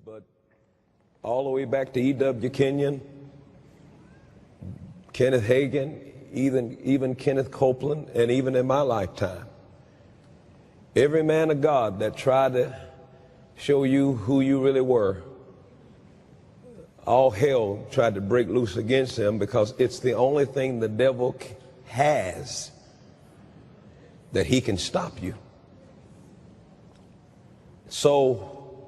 but all the way back to E.W. Kenyon, Kenneth Hagin, even Kenneth Copeland, and even in my lifetime, every man of God that tried to show you who you really were, all hell tried to break loose against him, because it's the only thing the devil has that he can stop you. So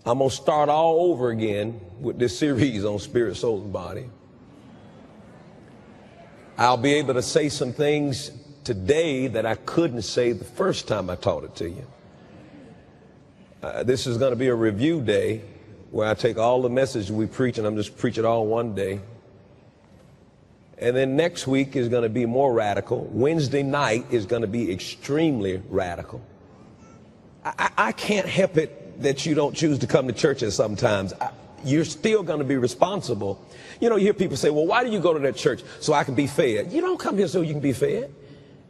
I'm going to start all over again with this series on spirit, soul, and body. I'll be able to say some things today that I couldn't say the first time I taught it to you. This is going to be a review day where I take all the message we preach and I'm just preach it all one day. And then next week is going to be more radical. Wednesday night is going to be extremely radical. I can't help it that you don't choose to come to church sometimes. You're still going to be responsible. You know, you hear people say, well, why do you go to that church? So I can be fed. You don't come here so you can be fed.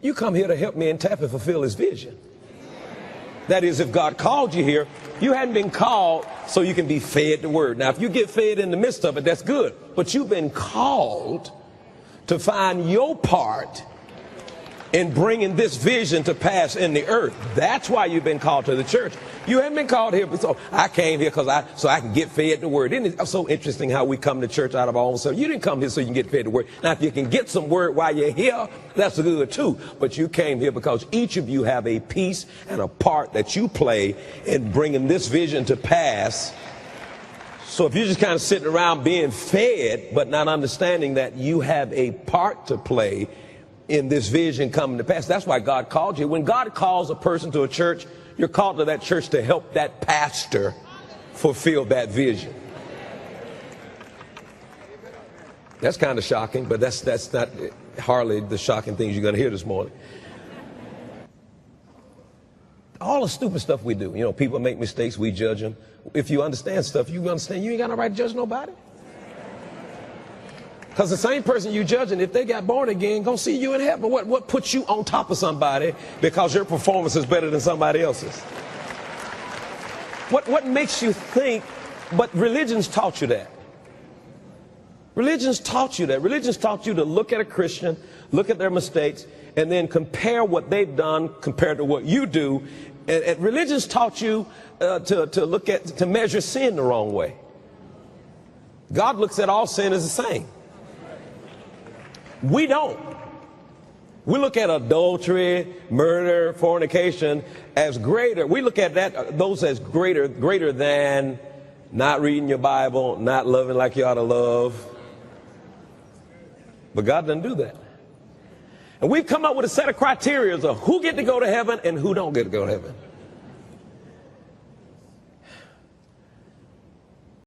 You come here to help me and tap and fulfill his vision. That is, if God called you here, you hadn't been called so you can be fed the word. Now, if you get fed in the midst of it, that's good. But you've been called to find your part in bringing this vision to pass in the earth. That's why you've been called to the church. You haven't been called here, so I came here so I can get fed the word. Isn't it so interesting how we come to church out of our own self? You didn't come here so you can get fed the word. Now, if you can get some word while you're here, that's good too. But you came here because each of you have a piece and a part that you play in bringing this vision to pass. So if you're just kind of sitting around being fed, but not understanding that you have a part to play in this vision coming to pass, that's why God called you. When God calls a person to a church, you're called to that church to help that pastor fulfill that vision. That's kind of shocking, but that's not hardly the shocking things you're going to hear this morning. All the stupid stuff we do, you know, people make mistakes, we judge them. If you understand stuff, you understand you ain't got no right to judge nobody. Because the same person you judging, if they got born again, gonna see you in heaven. What puts you on top of somebody because your performance is better than somebody else's? What makes you think? But religion's taught you that. Religion's taught you that. Religion's taught you to look at a Christian, look at their mistakes, and then compare what they've done compared to what you do. And religion's taught you to measure sin the wrong way. God looks at all sin as the same. We don't. We look at adultery, murder, fornication as greater. We look at those as greater than not reading your Bible, not loving like you ought to love. But God doesn't do that. And we've come up with a set of criteria of who get to go to heaven and who don't get to go to heaven.